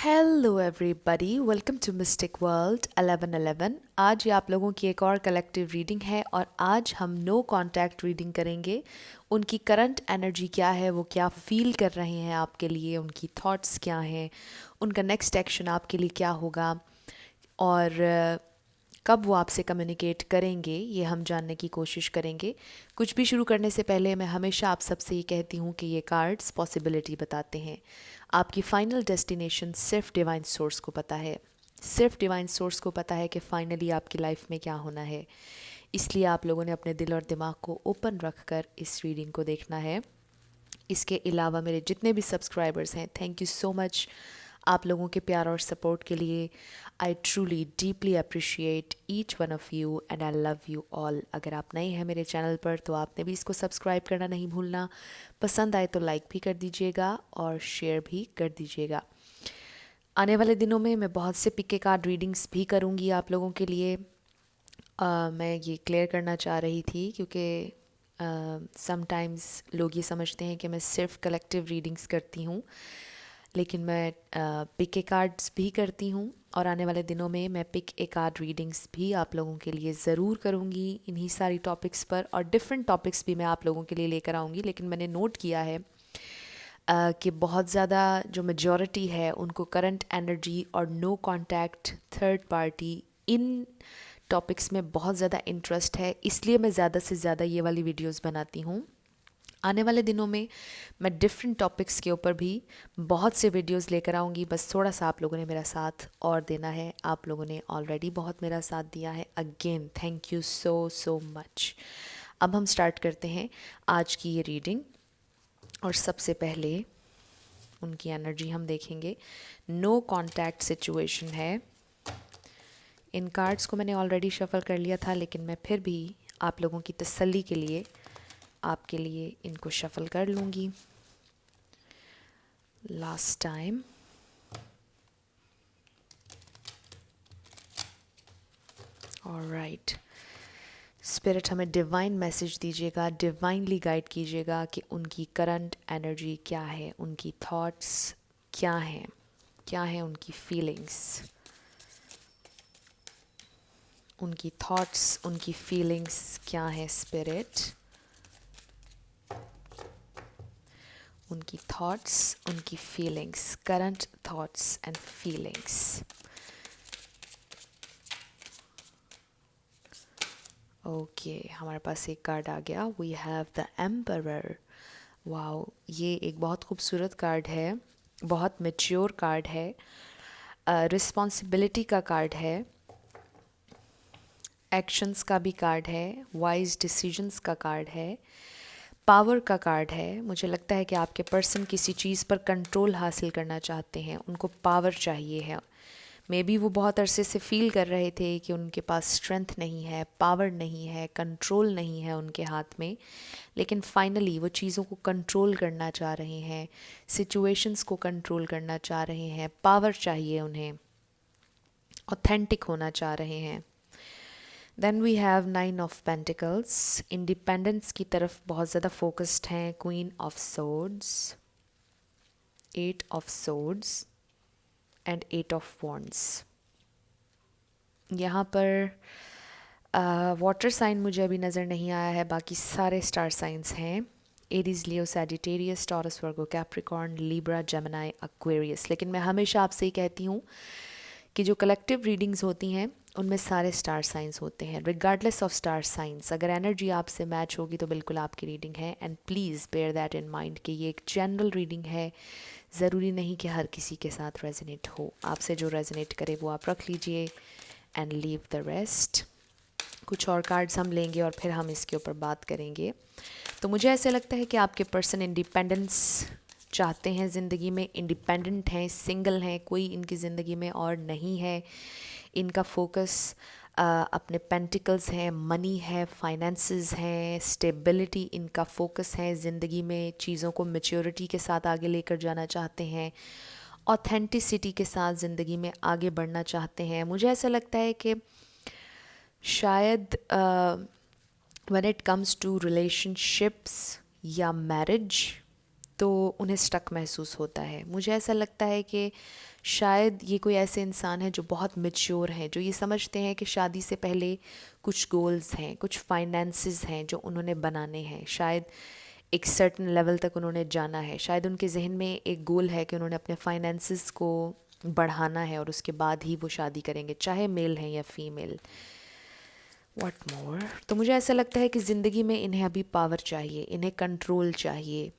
Hello everybody, welcome to mystic world 1111। आज ये आप लोगों की एक और कलेक्टिव रीडिंग है और आज हम नो कांटेक्ट रीडिंग करेंगे। उनकी करंट एनर्जी क्या है, वो क्या फील कर रहे हैं आपके लिए, उनकी थॉट्स क्या हैं, उनका नेक्स्ट एक्शन आपके लिए क्या होगा और कब वो आपसे कम्युनिकेट करेंगे, ये हम जानने की कोशिश करेंगे। कुछ भी शुरू करने से पहले मैं हमेशा आप सबसे ये कहती हूँ कि ये कार्ड्स पॉसिबिलिटी बताते हैं। आपकी फाइनल डेस्टिनेशन सिर्फ डिवाइन सोर्स को पता है, सिर्फ डिवाइन सोर्स को पता है कि फाइनली आपकी लाइफ में क्या होना है। इसलिए आप लोगों ने अपने दिल और दिमाग को ओपन रख कर इस रीडिंग को देखना है। इसके अलावा मेरे जितने भी सब्सक्राइबर्स हैं, थैंक यू सो मच आप लोगों के प्यार और सपोर्ट के लिए। I truly deeply appreciate each one of you and I love you all. अगर आप नए हैं मेरे चैनल पर तो आपने भी इसको सब्सक्राइब करना नहीं भूलना। पसंद आए तो लाइक भी कर दीजिएगा और शेयर भी कर दीजिएगा। आने वाले दिनों में मैं बहुत से पिक के कार्ड रीडिंग्स भी करूँगी आप लोगों के लिए। मैं ये क्लियर करना चाह रही थी क्योंकि समटाइम्स लोग ये समझते हैं कि मैं सिर्फ कलेक्टिव रीडिंग्स करती हूँ, लेकिन मैं पिक ए कार्ड्स भी करती हूँ और आने वाले दिनों में मैं पिक ए कार्ड रीडिंग्स भी आप लोगों के लिए ज़रूर करूँगी इन्हीं सारी टॉपिक्स पर, और डिफरेंट टॉपिक्स भी मैं आप लोगों के लिए लेकर आऊँगी। लेकिन मैंने नोट किया है कि बहुत ज़्यादा जो मेजॉरिटी है उनको करंट एनर्जी और नो कांटेक्ट थर्ड पार्टी इन टॉपिक्स में बहुत ज़्यादा इंटरेस्ट है, इसलिए मैं ज़्यादा से ज़्यादा ये वाली वीडियोस बनाती हूँ। आने वाले दिनों में मैं डिफरेंट टॉपिक्स के ऊपर भी बहुत से वीडियोस लेकर आऊँगी। बस थोड़ा सा आप लोगों ने मेरा साथ और देना है। आप लोगों ने ऑलरेडी बहुत मेरा साथ दिया है, again thank you so so much. अब हम स्टार्ट करते हैं आज की ये रीडिंग और सबसे पहले उनकी एनर्जी हम देखेंगे। नो कांटेक्ट सिचुएशन है। इन कार्ड्स को मैंने ऑलरेडी शफल कर लिया था, लेकिन मैं फिर भी आप लोगों की तसल्ली के लिए आपके लिए इनको शफल कर लूँगी। लास्ट टाइम ऑलराइट, स्पिरिट हमें डिवाइन मैसेज दीजिएगा, डिवाइनली गाइड कीजिएगा कि उनकी करंट एनर्जी क्या है, उनकी थॉट्स क्या हैं, क्या है उनकी फीलिंग्स, उनकी थॉट्स उनकी फीलिंग्स क्या है स्पिरिट, उनकी थॉट्स उनकी feelings, current thoughts and feelings. Okay, हमारे पास एक कार्ड आ गया। We have the emperor. Wow, ये एक बहुत खूबसूरत कार्ड है, बहुत मैच्योर कार्ड है, रिस्पॉन्सिबिलिटी का कार्ड है, एक्शंस का भी कार्ड है, वाइज डिसीजंस का कार्ड है, पावर का कार्ड है। मुझे लगता है कि आपके पर्सन किसी चीज़ पर कंट्रोल हासिल करना चाहते हैं, उनको पावर चाहिए है। मे बी वो बहुत अरसे से फील कर रहे थे कि उनके पास स्ट्रेंथ नहीं है, पावर नहीं है, कंट्रोल नहीं है उनके हाथ में, लेकिन फाइनली वो चीज़ों को कंट्रोल करना चाह रहे हैं, सिचुएशंस को कंट्रोल करना चाह रहे हैं, पावर चाहिए उन्हें, ऑथेंटिक होना चाह रहे हैं। Then we have 9 of pentacles. Independence की तरफ बहुत ज़्यादा फोकस्ड हैं। Queen of swords, 8 of swords and 8 of wands. यहाँ पर वाटर साइन मुझे अभी नज़र नहीं आया है, बाकी सारे स्टार साइंस हैं। एरीज, लियो, सैजिटेरियस, टॉरस, वर्गो, कैप्रिकॉर्न, लिब्रा, जेमिनाई, एक्वेरियस। लेकिन मैं हमेशा आपसे ही कहती हूँ कि जो कलेक्टिव रीडिंग्स होती हैं उनमें सारे स्टार साइंस होते हैं, रिगार्डलेस ऑफ स्टार साइंस। अगर एनर्जी आपसे मैच होगी तो बिल्कुल आपकी रीडिंग है। And please bear that in mind कि ये एक जनरल रीडिंग है, ज़रूरी नहीं कि हर किसी के साथ रेजोनेट हो। आपसे जो रेजोनेट करे वो आप रख लीजिए एंड लीव द रेस्ट। कुछ और कार्ड्स हम लेंगे और फिर हम इसके ऊपर बात करेंगे। तो मुझे ऐसे लगता है कि आपके पर्सन इंडिपेंडेंस चाहते हैं ज़िंदगी में, इंडिपेंडेंट हैं, सिंगल हैं, कोई इनकी ज़िंदगी में और नहीं है। इनका फोकस अपने पेंटिकल्स हैं, मनी है, फाइनेंसेस हैं, स्टेबिलिटी इनका फोकस है ज़िंदगी में। चीज़ों को मैच्योरिटी के साथ आगे लेकर जाना चाहते हैं, ऑथेंटिसिटी के साथ ज़िंदगी में आगे बढ़ना चाहते हैं। मुझे ऐसा लगता है कि शायद when it comes to relationships या मैरिज, तो उन्हें स्टक महसूस होता है। मुझे ऐसा लगता है कि शायद ये कोई ऐसे इंसान है जो बहुत मैच्योर हैं, जो ये समझते हैं कि शादी से पहले कुछ गोल्स हैं, कुछ फाइनेंसेस हैं जो उन्होंने बनाने हैं। शायद एक सर्टन लेवल तक उन्होंने जाना है। शायद उनके जहन में एक गोल है कि उन्होंने अपने फाइनेंसेस को बढ़ाना है और उसके बाद ही वो शादी करेंगे, चाहे मेल है या फीमेल। What more. तो मुझे ऐसा लगता है कि ज़िंदगी में इन्हें अभी पावर चाहिए, इन्हें कंट्रोल चाहिए।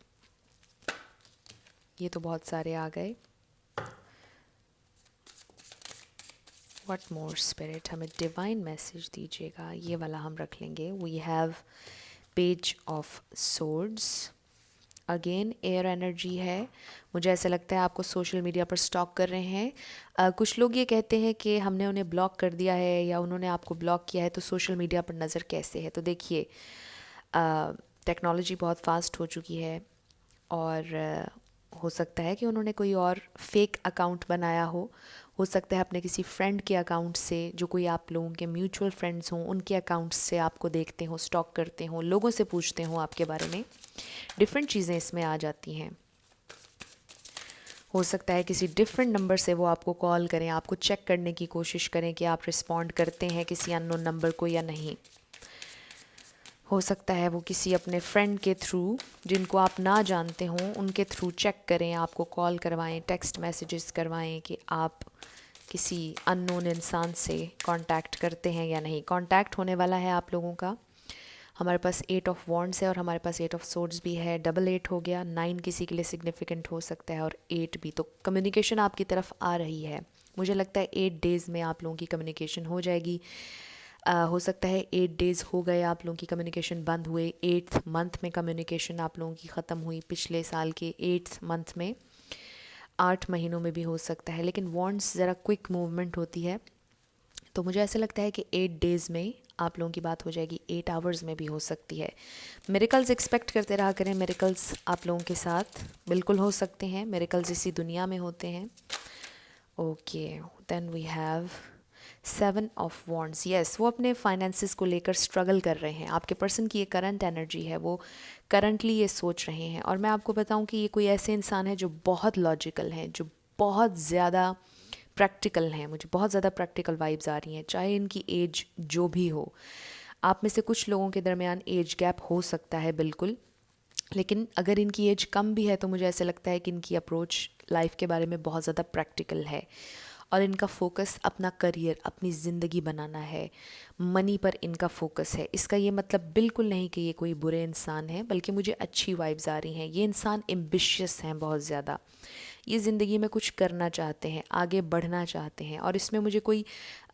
ये तो बहुत सारे आ गए। व्हाट मोर स्पिरिट, हमें डिवाइन मैसेज दीजिएगा। ये वाला हम रख लेंगे। We have page of swords. Again air energy है। मुझे ऐसा लगता है आपको सोशल मीडिया पर स्टॉक कर रहे हैं। कुछ लोग ये कहते हैं कि हमने उन्हें ब्लॉक कर दिया है या उन्होंने आपको ब्लॉक किया है, तो सोशल मीडिया पर नज़र कैसे है। तो देखिए, टेक्नोलॉजी बहुत फास्ट हो चुकी है और हो सकता है कि उन्होंने कोई और फेक अकाउंट बनाया हो सकता है अपने किसी फ्रेंड के अकाउंट से, जो कोई आप लोगों के म्यूचुअल फ्रेंड्स हों, उनके अकाउंट से आपको देखते हों, स्टॉक करते हों, लोगों से पूछते हों आपके बारे में। डिफरेंट चीज़ें इसमें आ जाती हैं। हो सकता है किसी डिफरेंट नंबर से वो आपको कॉल करें, आपको चेक करने की कोशिश करें कि आप रिस्पॉन्ड करते हैं किसी अननोन नंबर को या नहीं। हो सकता है वो किसी अपने फ्रेंड के थ्रू, जिनको आप ना जानते हों, उनके थ्रू चेक करें, आपको कॉल करवाएं, टेक्स्ट मैसेजेस करवाएं कि आप किसी अननोन इंसान से कांटेक्ट करते हैं या नहीं। कांटेक्ट होने वाला है आप लोगों का। हमारे पास 8 ऑफ वॉन्ड्स है और हमारे पास 8 ऑफ सोर्ड्स भी है। डबल 8 हो गया। 9 किसी के लिए सिग्निफिकेंट हो सकता है और 8 भी। तो कम्युनिकेशन आपकी तरफ आ रही है। मुझे लगता है 8 डेज़ में आप लोगों की कम्युनिकेशन हो जाएगी। हो सकता है 8 डेज़ हो गए आप लोगों की कम्युनिकेशन बंद हुए, 8th मंथ में कम्युनिकेशन आप लोगों की ख़त्म हुई, पिछले साल के 8th मंथ में, 8 महीनों में भी हो सकता है। लेकिन वॉन्ड्स ज़रा क्विक मूवमेंट होती है, तो मुझे ऐसा लगता है कि 8 डेज़ में आप लोगों की बात हो जाएगी। 8 आवर्स में भी हो सकती है। मिरेकल्स एक्सपेक्ट करते रहा करें। मिरेकल्स आप लोगों के साथ बिल्कुल हो सकते हैं। मिरेकल्स इसी दुनिया में होते हैं। Okay, then we have 7 of wands. Yes, वो अपने फाइनेंसिस को लेकर स्ट्रगल कर रहे हैं। आपके पर्सन की ये करंट एनर्जी है, वो करंटली ये सोच रहे हैं। और मैं आपको बताऊं कि ये कोई ऐसे इंसान है जो बहुत लॉजिकल हैं, जो बहुत ज़्यादा प्रैक्टिकल हैं। मुझे बहुत ज़्यादा प्रैक्टिकल वाइब्स आ रही हैं, चाहे इनकी एज जो भी हो। आप में से कुछ लोगों के दरमियान एज गैप हो सकता है बिल्कुल, लेकिन अगर इनकी एज कम भी है तो मुझे ऐसा लगता है कि इनकी अप्रोच लाइफ के बारे में बहुत ज़्यादा प्रैक्टिकल है और इनका फोकस अपना करियर, अपनी ज़िंदगी बनाना है। मनी पर इनका फोकस है। इसका ये मतलब बिल्कुल नहीं कि ये कोई बुरे इंसान है, बल्कि मुझे अच्छी वाइब्स आ रही हैं। ये इंसान एम्बिशियस हैं बहुत ज़्यादा। ये ज़िंदगी में कुछ करना चाहते हैं, आगे बढ़ना चाहते हैं, और इसमें मुझे कोई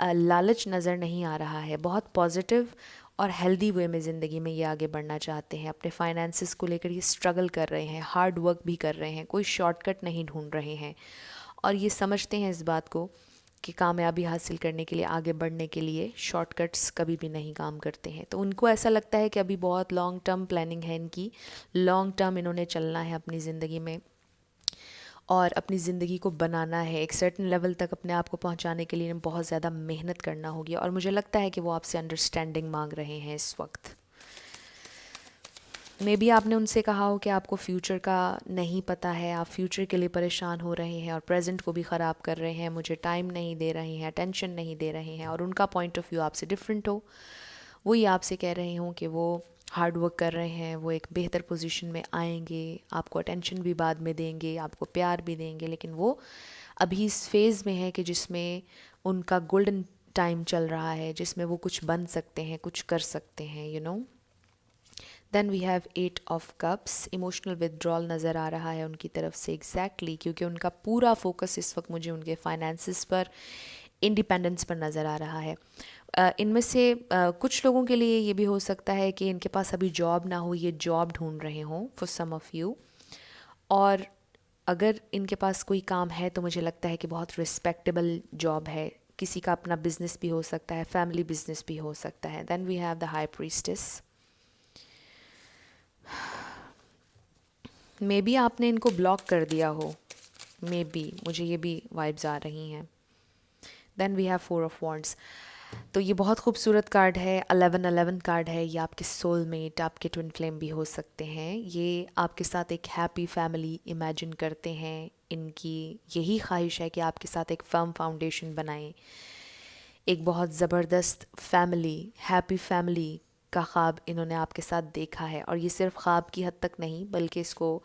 लालच नज़र नहीं आ रहा है। बहुत पॉजिटिव और हेल्दी वे में ज़िंदगी में ये आगे बढ़ना चाहते हैं। अपने फाइनेंसिस को लेकर ये स्ट्रगल कर रहे हैं, हार्ड वर्क भी कर रहे हैं, कोई शॉर्टकट नहीं ढूंढ रहे हैं। और ये समझते हैं इस बात को कि कामयाबी हासिल करने के लिए, आगे बढ़ने के लिए शॉर्टकट्स कभी भी नहीं काम करते हैं। तो उनको ऐसा लगता है कि अभी बहुत लॉन्ग टर्म प्लानिंग है इनकी, लॉन्ग टर्म इन्होंने चलना है अपनी ज़िंदगी में और अपनी ज़िंदगी को बनाना है। एक सर्टन लेवल तक अपने आप को पहुंचाने के लिए इन्हें बहुत ज़्यादा मेहनत करना होगी, और मुझे लगता है कि वो आपसे अंडरस्टैंडिंग मांग रहे हैं इस वक्त। मे बी आपने उनसे कहा हो कि आपको फ्यूचर का नहीं पता है, आप फ्यूचर के लिए परेशान हो रहे हैं और प्रेजेंट को भी ख़राब कर रहे हैं, मुझे टाइम नहीं दे रहे हैं, अटेंशन नहीं दे रहे हैं, और उनका पॉइंट ऑफ व्यू आपसे डिफरेंट हो। वो ये आपसे कह रहे हों कि वो हार्ड वर्क कर रहे हैं, वो एक बेहतर पोजीशन में आएंगे, आपको अटेंशन भी बाद में देंगे, आपको प्यार भी देंगे, लेकिन वो अभी इस फेज़ में है कि जिसमें उनका गोल्डन टाइम चल रहा है, जिसमें वो कुछ बन सकते हैं, कुछ कर सकते हैं, you know. Then we have 8 of cups. Emotional withdrawal नज़र आ रहा है उनकी तरफ से, एग्जैक्टली क्योंकि उनका पूरा फोकस इस वक्त मुझे उनके फाइनेंसिस पर, इंडिपेंडेंस पर नज़र आ रहा है। इनमें से कुछ लोगों के लिए ये भी हो सकता है कि इनके पास अभी जॉब ना हो, ये जॉब ढूंढ रहे हों फॉर सम ऑफ़ यू। और अगर इनके पास कोई काम है तो मुझे लगता है कि बहुत रिस्पेक्टेबल जॉब है। किसी का अपना बिजनेस भी हो सकता है, फैमिली बिजनेस भी हो सकता है। Then we have the high priestess. Maybe आपने इनको ब्लॉक कर दिया हो, मे बी, मुझे ये भी वाइब्स आ रही हैं। Then we have 4 of wands. तो ये बहुत खूबसूरत कार्ड है, 1111 कार्ड है। ये आपके सोलमेट, आपके ट्विन फ्लेम भी हो सकते हैं। ये आपके साथ एक हैप्पी फैमिली इमेजिन करते हैं। इनकी यही ख्वाहिश है कि आपके साथ एक फर्म फाउंडेशन बनाएं, एक बहुत ज़बरदस्त फैमिली, हैप्पी फैमिली का ख्वाब इन्होंने आपके साथ देखा है। और ये सिर्फ ख्वाब की हद तक नहीं, बल्कि इसको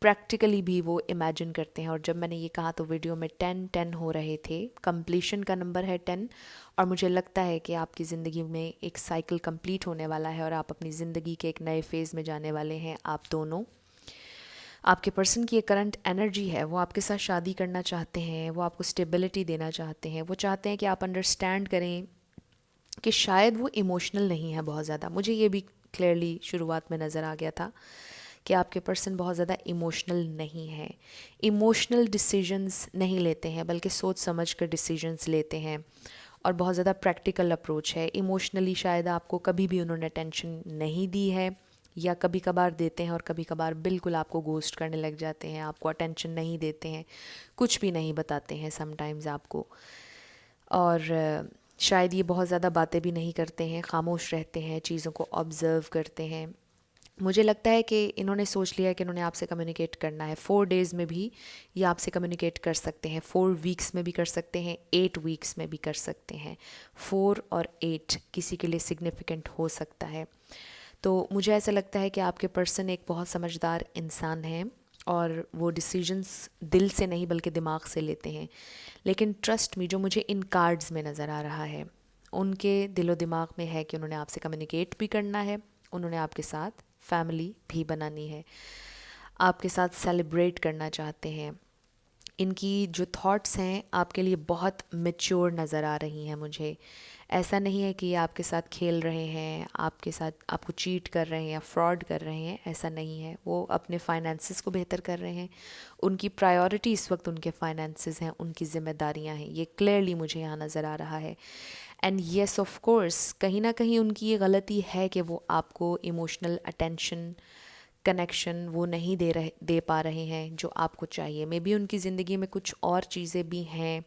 प्रैक्टिकली भी वो इमेजिन करते हैं। और जब मैंने ये कहा तो वीडियो में 10-10 हो रहे थे, कंप्लीशन का नंबर है 10। और मुझे लगता है कि आपकी ज़िंदगी में एक साइकिल कंप्लीट होने वाला है और आप अपनी ज़िंदगी के एक नए फेज़ में जाने वाले हैं, आप दोनों। आपके पर्सन की ये करंट एनर्जी है, वो आपके साथ शादी करना चाहते हैं, वो आपको स्टेबिलिटी देना चाहते हैं, वो चाहते हैं कि आप अंडरस्टैंड करें कि शायद वो इमोशनल नहीं है बहुत ज़्यादा। मुझे ये भी क्लियरली शुरुआत में नज़र आ गया था कि आपके पर्सन बहुत ज़्यादा इमोशनल नहीं है, इमोशनल डिसीजंस नहीं लेते हैं, बल्कि सोच समझ कर डिसीजंस लेते हैं। और बहुत ज़्यादा प्रैक्टिकल अप्रोच है। इमोशनली शायद आपको कभी भी उन्होंने अटेंशन नहीं दी है, या कभी कभार देते हैं और कभी कभार बिल्कुल आपको गोस्ट करने लग जाते हैं, आपको अटेंशन नहीं देते हैं, कुछ भी नहीं बताते हैं समटाइम्स आपको। और शायद ये बहुत ज़्यादा बातें भी नहीं करते हैं, खामोश रहते हैं, चीज़ों को ऑब्ज़र्व करते हैं। मुझे लगता है कि इन्होंने सोच लिया है कि इन्होंने आपसे कम्युनिकेट करना है। 4 डेज़ में भी ये आपसे कम्युनिकेट कर सकते हैं, 4 वीक्स में भी कर सकते हैं, 8 वीक्स में भी कर सकते हैं। 4 और 8 किसी के लिए सिग्निफिकेंट हो सकता है। तो मुझे ऐसा लगता है कि आपके पर्सन एक बहुत समझदार इंसान हैं और वो डिसीजंस दिल से नहीं बल्कि दिमाग से लेते हैं। लेकिन ट्रस्ट मी, जो मुझे इन कार्ड्स में नज़र आ रहा है, उनके दिलो दिमाग में है कि उन्होंने आपसे कम्युनिकेट भी करना है, उन्होंने आपके साथ फैमिली भी बनानी है, आपके साथ सेलिब्रेट करना चाहते हैं। इनकी जो थॉट्स हैं आपके लिए बहुत मैच्योर नज़र आ रही हैं मुझे। ऐसा नहीं है कि ये आपके साथ खेल रहे हैं, आपके साथ आपको चीट कर रहे हैं या फ्रॉड कर रहे हैं, ऐसा नहीं है। वो अपने फाइनेंसिस को बेहतर कर रहे हैं। उनकी प्रायोरिटी इस वक्त उनके फाइनेंसिस हैं, उनकी ज़िम्मेदारियां हैं, ये क्लियरली मुझे यहाँ नज़र आ रहा है। एंड येस ऑफ कोर्स, कहीं ना कहीं उनकी ये गलती है कि वो आपको इमोशनल अटेंशन, कनेक्शन वो नहीं दे पा रहे हैं जो आपको चाहिए। मे बी उनकी ज़िंदगी में कुछ और चीज़ें भी हैं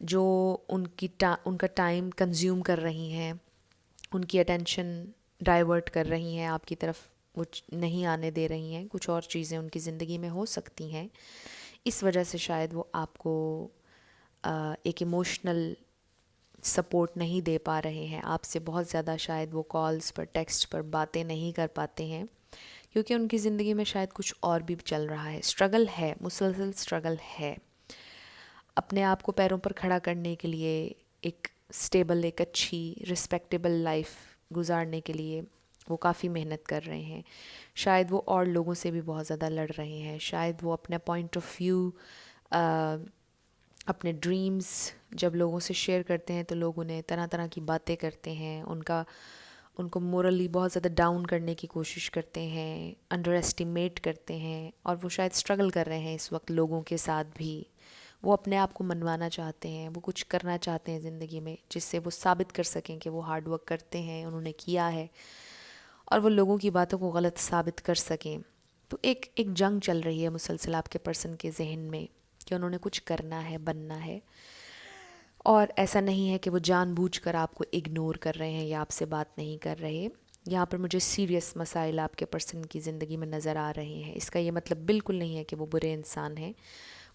जो उनका टाइम कंज्यूम कर रही हैं, उनकी अटेंशन डाइवर्ट कर रही हैं आपकी तरफ, वो नहीं आने दे रही हैं। कुछ और चीज़ें उनकी ज़िंदगी में हो सकती हैं, इस वजह से शायद वो आपको एक इमोशनल सपोर्ट नहीं दे पा रहे हैं। आपसे बहुत ज़्यादा शायद वो कॉल्स पर, टेक्स्ट पर बातें नहीं कर पाते हैं, क्योंकि उनकी ज़िंदगी में शायद कुछ और भी चल रहा है। स्ट्रगल है, मुसलसल स्ट्रगल है। अपने आप को पैरों पर खड़ा करने के लिए, एक स्टेबल, एक अच्छी रिस्पेक्टेबल लाइफ गुजारने के लिए वो काफ़ी मेहनत कर रहे हैं। शायद वो और लोगों से भी बहुत ज़्यादा लड़ रहे हैं। शायद वो अपना पॉइंट ऑफ व्यू, अपने ड्रीम्स जब लोगों से शेयर करते हैं तो लोग उन्हें तरह तरह की बातें करते हैं, उनको मोरली बहुत ज़्यादा डाउन करने की कोशिश करते हैं, अंडर एस्टिमेट करते हैं। और वो शायद स्ट्रगल कर रहे हैं इस वक्त लोगों के साथ भी। वो अपने आप को मनवाना चाहते हैं, वो कुछ करना चाहते हैं ज़िंदगी में जिससे वो साबित कर सकें कि वो हार्ड वर्क करते हैं, उन्होंने किया है, और वो लोगों की बातों को गलत साबित कर सकें। तो एक जंग चल रही है मुसलसल आपके पर्सन के जहन में कि उन्होंने कुछ करना है, बनना है। और ऐसा नहीं है कि वो जानबूझकर आपको इग्नोर कर रहे हैं या आपसे बात नहीं कर रहे। यहाँ पर मुझे सीरियस मसाइल आपके पर्सन की ज़िंदगी में नज़र आ रहे हैं। इसका ये मतलब बिल्कुल नहीं है कि वो बुरे इंसान हैं।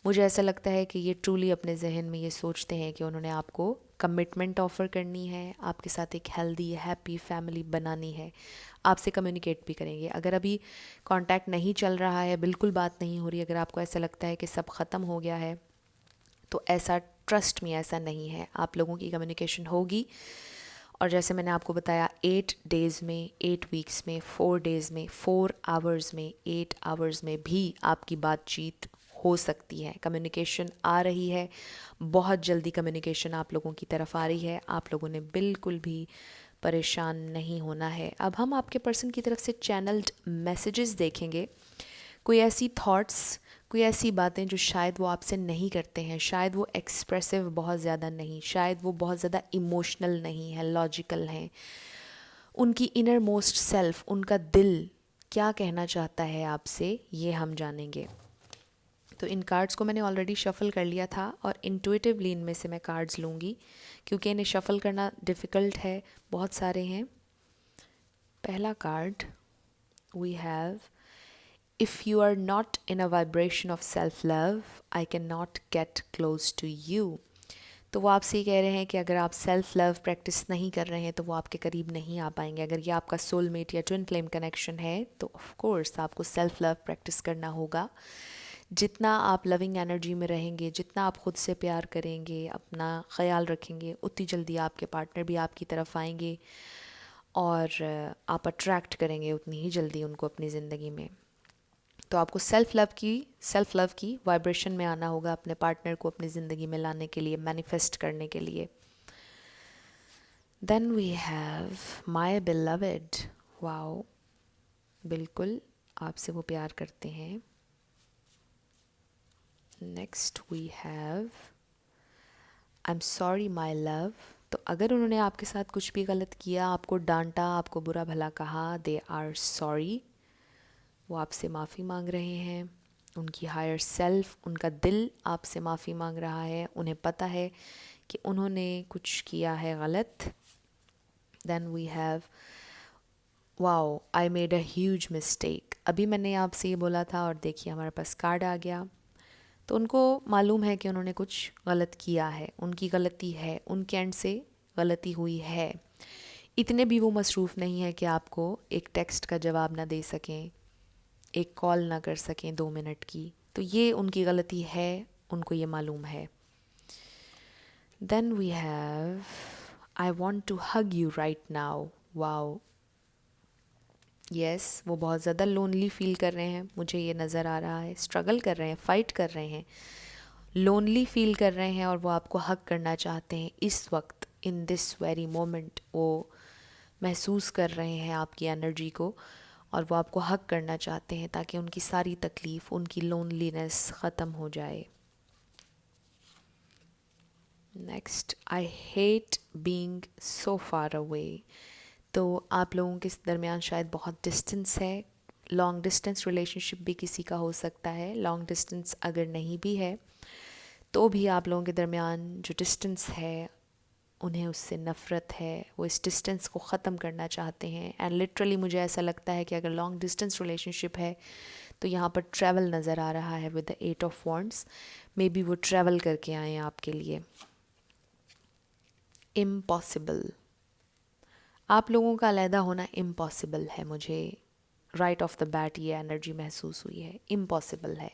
मुझे ऐसा लगता है कि ये ट्रूली अपने जहन में ये सोचते हैं कि उन्होंने आपको कमिटमेंट ऑफ़र करनी है, आपके साथ एक हेल्दी हैप्पी फैमिली बनानी है, आपसे कम्युनिकेट भी करेंगे। अगर अभी कांटेक्ट नहीं चल रहा है, बिल्कुल बात नहीं हो रही, अगर आपको ऐसा लगता है कि सब ख़त्म हो गया है, तो ऐसा, ट्रस्ट में ऐसा नहीं है। आप लोगों की कम्युनिकेशन होगी। और जैसे मैंने आपको बताया, 8 डेज़ में, 8 वीक्स में, 4 डेज़ में, 4 आवर्स में, 8 आवर्स में भी आपकी बातचीत हो सकती है। कम्युनिकेशन आ रही है, बहुत जल्दी कम्युनिकेशन आप लोगों की तरफ आ रही है। आप लोगों ने बिल्कुल भी परेशान नहीं होना है। अब हम आपके पर्सन की तरफ से चैनल्ड मैसेजेस देखेंगे। कोई ऐसी थॉट्स, कोई ऐसी बातें जो शायद वो आपसे नहीं करते हैं, शायद वो एक्सप्रेसिव बहुत ज़्यादा नहीं, शायद वो बहुत ज़्यादा इमोशनल नहीं है, लॉजिकल हैं। उनकी इनर मोस्ट सेल्फ, उनका दिल क्या कहना चाहता है आपसे, ये हम जानेंगे। तो इन कार्ड्स को मैंने ऑलरेडी शफ़ल कर लिया था और इंट्यूटिवली इनमें से मैं कार्ड्स लूँगी क्योंकि इन्हें शफ़ल करना डिफ़िकल्ट है, बहुत सारे हैं। पहला card we have, if you are not in a vibration of self love I can not get close to you. तो वो आपसे ये कह रहे हैं कि अगर आप सेल्फ़ लव प्रैक्टिस नहीं कर रहे हैं तो वो आपके करीब नहीं आ पाएंगे। अगर ये आपका सोलमेट या ट्विन फ्लेम कनेक्शन है तो ऑफ कोर्स आपको सेल्फ़ लव प्रैक्टिस करना होगा। जितना आप लविंग एनर्जी में रहेंगे, जितना आप खुद से प्यार करेंगे, अपना ख्याल रखेंगे, उतनी जल्दी आपके पार्टनर भी आपकी तरफ आएंगे और आप अट्रैक्ट करेंगे उतनी ही जल्दी उनको अपनी ज़िंदगी में। तो आपको सेल्फ लव की वाइब्रेशन में आना होगा अपने पार्टनर को अपनी ज़िंदगी में लाने के लिए, मैनिफेस्ट करने के लिए। Then we have my beloved. Wow, बिल्कुल आपसे वो प्यार करते हैं। Next we have I am sorry my love. तो अगर उन्होंने आपके साथ कुछ भी गलत किया, आपको डांटा, आपको बुरा भला कहा, दे आर सॉरी। वो आपसे माफ़ी मांग रहे हैं। उनकी हायर सेल्फ, उनका दिल आपसे माफ़ी मांग रहा है। उन्हें पता है कि उन्होंने कुछ किया है गलत। Then we have wow I made a huge mistake. अभी मैंने आपसे ये बोला था और देखिए हमारे पास कार्ड आ गया। तो उनको मालूम है कि उन्होंने कुछ गलत किया है, उनकी गलती है, उनके एंड से गलती हुई है। इतने भी वो मसरूफ़ नहीं है कि आपको एक टेक्स्ट का जवाब ना दे सकें, एक कॉल ना कर सकें 2 मिनट की। तो ये उनकी गलती है, उनको ये मालूम है। Then we have I want to hug you right now. Wow, yes, वो बहुत ज़्यादा लोनली फील कर रहे हैं, मुझे ये नज़र आ रहा है। स्ट्रगल कर रहे हैं, फ़ाइट कर रहे हैं, लोनली फील कर रहे हैं और वो आपको हक करना चाहते हैं इस वक्त, इन दिस वेरी मोमेंट। वो महसूस कर रहे हैं आपकी एनर्जी को और वो आपको हक करना चाहते हैं ताकि उनकी सारी तकलीफ़, उनकी लोनलीनेस ख़त्म हो जाए। Next, I hate being so far away. तो आप लोगों के दरमियान शायद बहुत डिस्टेंस है। लॉन्ग डिस्टेंस रिलेशनशिप भी किसी का हो सकता है। लॉन्ग डिस्टेंस अगर नहीं भी है तो भी आप लोगों के दरमियान जो डिस्टेंस है उन्हें उससे नफ़रत है। वो इस डिस्टेंस को ख़त्म करना चाहते हैं। एंड लिटरली मुझे ऐसा लगता है कि अगर लॉन्ग डिस्टेंस रिलेशनशिप है तो यहाँ पर ट्रैवल नज़र आ रहा है with the 8 of wands. May be वो ट्रैवल करके आए आपके लिए। इम्पॉसिबल, आप लोगों का अलहदा होना इम्पॉसिबल है। मुझे राइट ऑफ द बैट ये एनर्जी महसूस हुई है, इम्पॉसिबल है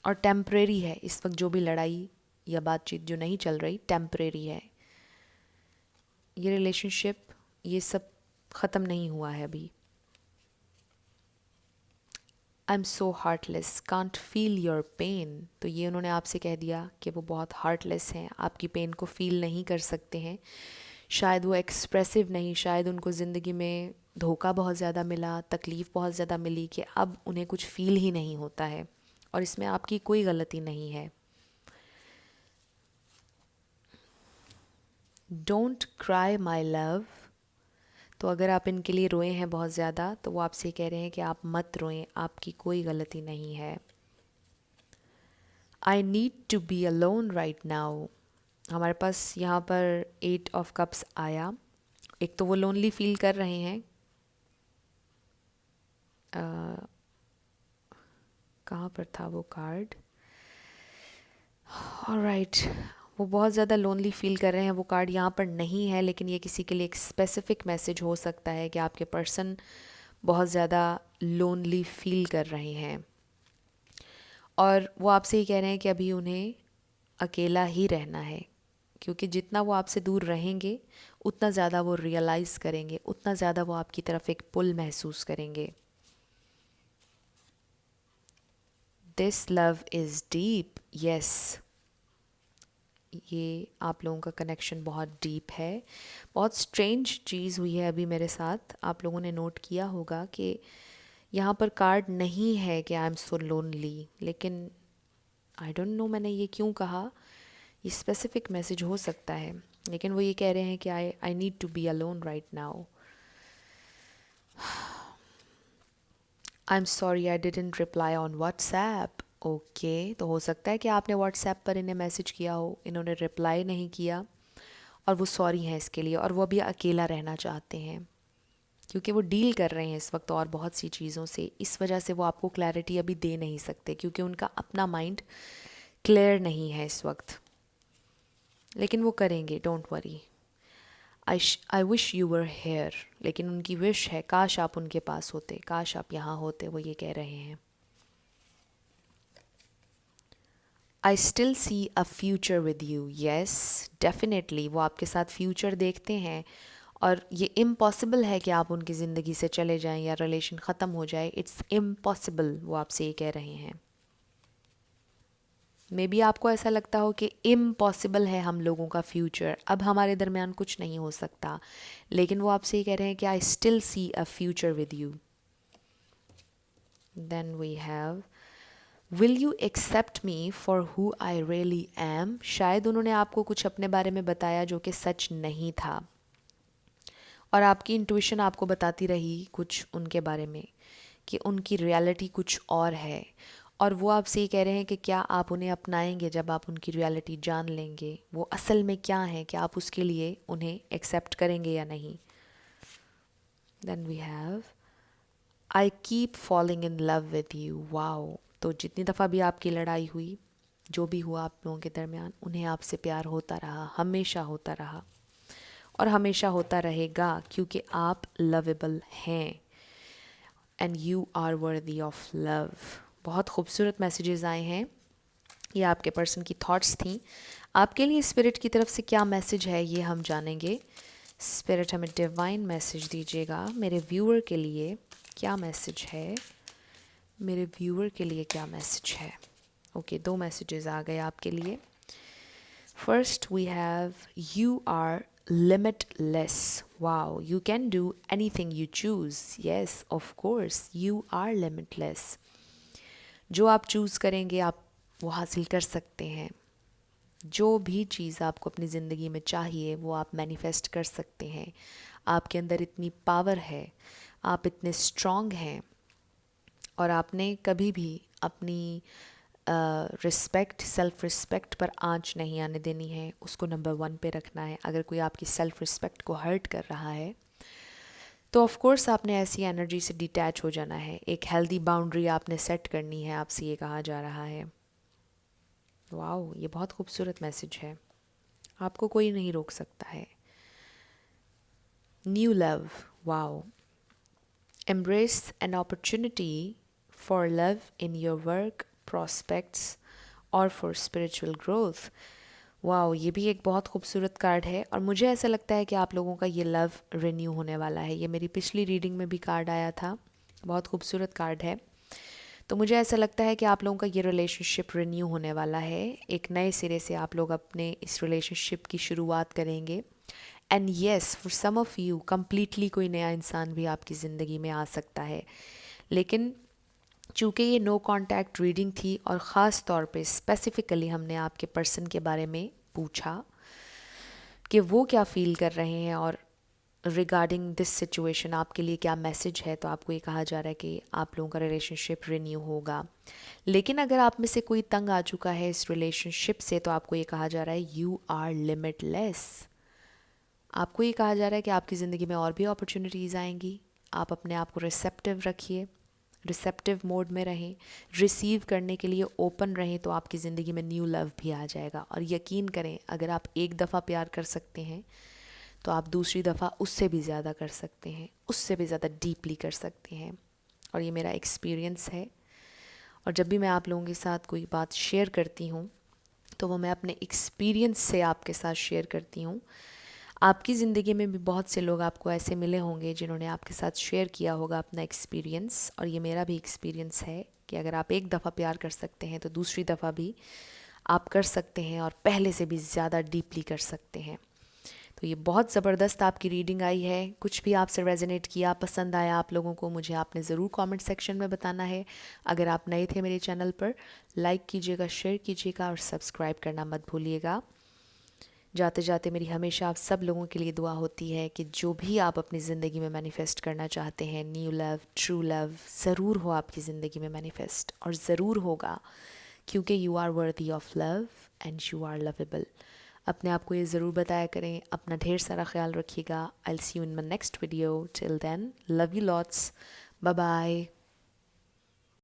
और टेम्परेरी है। इस वक्त जो भी लड़ाई या बातचीत जो नहीं चल रही, टेम्परेरी है। ये रिलेशनशिप, ये सब ख़त्म नहीं हुआ है अभी। I am so heartless, can't feel your pain. तो ये उन्होंने आपसे कह दिया कि वो बहुत हार्टलेस हैं, आपकी पेन को फील नहीं कर सकते हैं। शायद वो एक्सप्रेसिव नहीं, शायद उनको ज़िंदगी में धोखा बहुत ज़्यादा मिला, तकलीफ़ बहुत ज़्यादा मिली कि अब उन्हें कुछ फ़ील ही नहीं होता है और इसमें आपकी कोई गलती नहीं है। Don't cry my love. तो अगर आप इनके लिए रोए हैं बहुत ज़्यादा तो वो आपसे कह रहे हैं कि आप मत रोएं, आपकी कोई गलती नहीं है। I need to be alone right now. हमारे पास यहाँ पर 8 ऑफ कप्स आया। एक तो वो लोनली फील कर रहे हैं, कहाँ पर था वो कार्ड, ऑलराइट, वो बहुत ज़्यादा लोनली फील कर रहे हैं। वो कार्ड यहाँ पर नहीं है लेकिन ये किसी के लिए एक स्पेसिफिक मैसेज हो सकता है कि आपके पर्सन बहुत ज़्यादा लोनली फील कर रहे हैं और वो आपसे ये कह रहे हैं कि अभी उन्हें अकेला ही रहना है क्योंकि जितना वो आपसे दूर रहेंगे उतना ज़्यादा वो रियलाइज़ करेंगे, उतना ज़्यादा वो आपकी तरफ एक पुल महसूस करेंगे। This love is deep, yes, ये आप लोगों का कनेक्शन बहुत डीप है। बहुत स्ट्रेंज चीज़ हुई है अभी मेरे साथ। आप लोगों ने नोट किया होगा कि यहाँ पर कार्ड नहीं है कि आई एम सो लोनली, लेकिन आई डोंट नो मैंने ये क्यों कहा, ये स्पेसिफिक मैसेज हो सकता है। लेकिन वो ये कह रहे हैं कि I need to be alone right now. I am sorry I didn't reply on WhatsApp. Okay, तो हो सकता है कि आपने व्हाट्सएप पर इन्हें मैसेज किया हो, इन्होंने रिप्लाई नहीं किया और वो सॉरी हैं इसके लिए, और वो अभी अकेला रहना चाहते हैं क्योंकि वो डील कर रहे हैं इस वक्त और बहुत सी चीज़ों से। इस वजह से वो आपको क्लैरिटी अभी दे नहीं सकते क्योंकि उनका अपना माइंड क्लियर नहीं है इस वक्त, लेकिन वो करेंगे, don't worry. I wish you were here, लेकिन उनकी विश है काश आप उनके पास होते, काश आप यहाँ होते, वो ये कह रहे हैं। I still see a future with you, yes definitely वो आपके साथ फ्यूचर देखते हैं, और ये इम्पॉसिबल है कि आप उनकी ज़िंदगी से चले जाएं या रिलेशन ख़त्म हो जाए। इट्स इम्पॉसिबल, वो आपसे ये कह रहे हैं। मे बी आपको ऐसा लगता हो कि इम्पॉसिबल है हम लोगों का फ्यूचर, अब हमारे दरमियान कुछ नहीं हो सकता, लेकिन वो आपसे ये कह रहे हैं कि I still see a future with you. Then we have will you accept me for who I really am. शायद उन्होंने आपको कुछ अपने बारे में बताया जो कि सच नहीं था, और आपकी इंट्यूशन आपको बताती रही कुछ उनके बारे में कि उनकी रियलिटी कुछ और है, और वो आपसे ये कह रहे हैं कि क्या आप उन्हें अपनाएंगे जब आप उनकी रियलिटी जान लेंगे, वो असल में क्या है, कि आप उसके लिए उन्हें एक्सेप्ट करेंगे या नहीं। Then we have I keep falling in love with you. Wow, तो जितनी दफ़ा भी आपकी लड़ाई हुई, जो भी हुआ आप लोगों के दरमियान, उन्हें आपसे प्यार होता रहा, हमेशा होता रहा और हमेशा होता रहेगा क्योंकि आप लवेबल हैं and you are worthy of love. बहुत खूबसूरत मैसेजेस आए हैं, ये आपके पर्सन की थॉट्स थी। आपके लिए स्पिरिट की तरफ से क्या मैसेज है ये हम जानेंगे। स्पिरिट हमें डिवाइन मैसेज दीजिएगा, मेरे व्यूअर के लिए क्या मैसेज है, मेरे व्यूअर के लिए क्या मैसेज है। ओके, दो मैसेजेस आ गए आपके लिए। First we have you are limitless. Wow, you can do anything you choose. Yes, of course, you are limitless. जो आप चूज़ करेंगे आप वो हासिल कर सकते हैं। जो भी चीज़ आपको अपनी ज़िंदगी में चाहिए वो आप मैनिफेस्ट कर सकते हैं। आपके अंदर इतनी पावर है, आप इतने स्ट्रॉन्ग हैं, और आपने कभी भी अपनी रिस्पेक्ट, सेल्फ़ रिस्पेक्ट पर आंच नहीं आने देनी है, उसको नंबर 1 पे रखना है। अगर कोई आपकी सेल्फ़ रिस्पेक्ट को हर्ट कर रहा है तो ऑफ कोर्स आपने ऐसी एनर्जी से डिटैच हो जाना है। एक हेल्दी बाउंड्री आपने सेट करनी है, आपसे ये कहा जा रहा है। वाओ, ये बहुत खूबसूरत मैसेज है, आपको कोई नहीं रोक सकता है। New love, wow, embrace an opportunity for love in your work prospects और फॉर स्पिरिचुअल ग्रोथ। वाओ, ये भी एक बहुत खूबसूरत कार्ड है, और मुझे ऐसा लगता है कि आप लोगों का ये लव रिन्यू होने वाला है। ये मेरी पिछली रीडिंग में भी कार्ड आया था, बहुत खूबसूरत कार्ड है। तो मुझे ऐसा लगता है कि आप लोगों का ये रिलेशनशिप रिन्यू होने वाला है, एक नए सिरे से आप लोग अपने इस रिलेशनशिप की शुरुआत करेंगे। And yes, for some of you completely कोई नया इंसान भी आपकी ज़िंदगी में आ सकता है, लेकिन चूँकि ये नो कांटेक्ट रीडिंग थी और ख़ास तौर पे स्पेसिफ़िकली हमने आपके पर्सन के बारे में पूछा कि वो क्या फ़ील कर रहे हैं और रिगार्डिंग दिस सिचुएशन आपके लिए क्या मैसेज है, तो आपको ये कहा जा रहा है कि आप लोगों का रिलेशनशिप रिन्यू होगा। लेकिन अगर आप में से कोई तंग आ चुका है इस रिलेशनशिप से, तो आपको ये कहा जा रहा है यू आर लिमिटलेस। आपको ये कहा जा रहा है कि आपकी ज़िंदगी में और भी अपॉर्चुनिटीज़ आएंगी, आप अपने आप को रिसेप्टिव रखिए, रिसेप्टिव मोड में रहें, रिसीव करने के लिए ओपन रहें, तो आपकी ज़िंदगी में न्यू लव भी आ जाएगा। और यकीन करें, अगर आप एक दफ़ा प्यार कर सकते हैं तो आप दूसरी दफ़ा उससे भी ज़्यादा कर सकते हैं, उससे भी ज़्यादा डीपली कर सकते हैं। और ये मेरा एक्सपीरियंस है, और जब भी मैं आप लोगों के साथ कोई बात शेयर करती हूँ तो वो मैं अपने एक्सपीरियंस से आपके साथ शेयर करती हूँ। आपकी ज़िंदगी में भी बहुत से लोग आपको ऐसे मिले होंगे जिन्होंने आपके साथ शेयर किया होगा अपना एक्सपीरियंस, और ये मेरा भी एक्सपीरियंस है कि अगर आप एक दफ़ा प्यार कर सकते हैं तो दूसरी दफ़ा भी आप कर सकते हैं, और पहले से भी ज़्यादा डीपली कर सकते हैं। तो ये बहुत ज़बरदस्त आपकी रीडिंग आई है। कुछ भी आपसे रेजोनेट किया, पसंद आया आप लोगों को, मुझे आपने ज़रूर कमेंट सेक्शन में बताना है। अगर आप नए थे मेरे चैनल पर, लाइक कीजिएगा, शेयर कीजिएगा और सब्सक्राइब करना मत भूलिएगा। जाते जाते मेरी हमेशा आप सब लोगों के लिए दुआ होती है कि जो भी आप अपनी ज़िंदगी में मैनिफेस्ट करना चाहते हैं, न्यू लव, ट्रू लव, ज़रूर हो आपकी ज़िंदगी में मैनिफेस्ट, और ज़रूर होगा, क्योंकि you are worthy of love and you are lovable. अपने आप को ये ज़रूर बताया करें। अपना ढेर सारा ख्याल रखिएगा। I will see you in my next video. Till then, love you lots. Bye bye.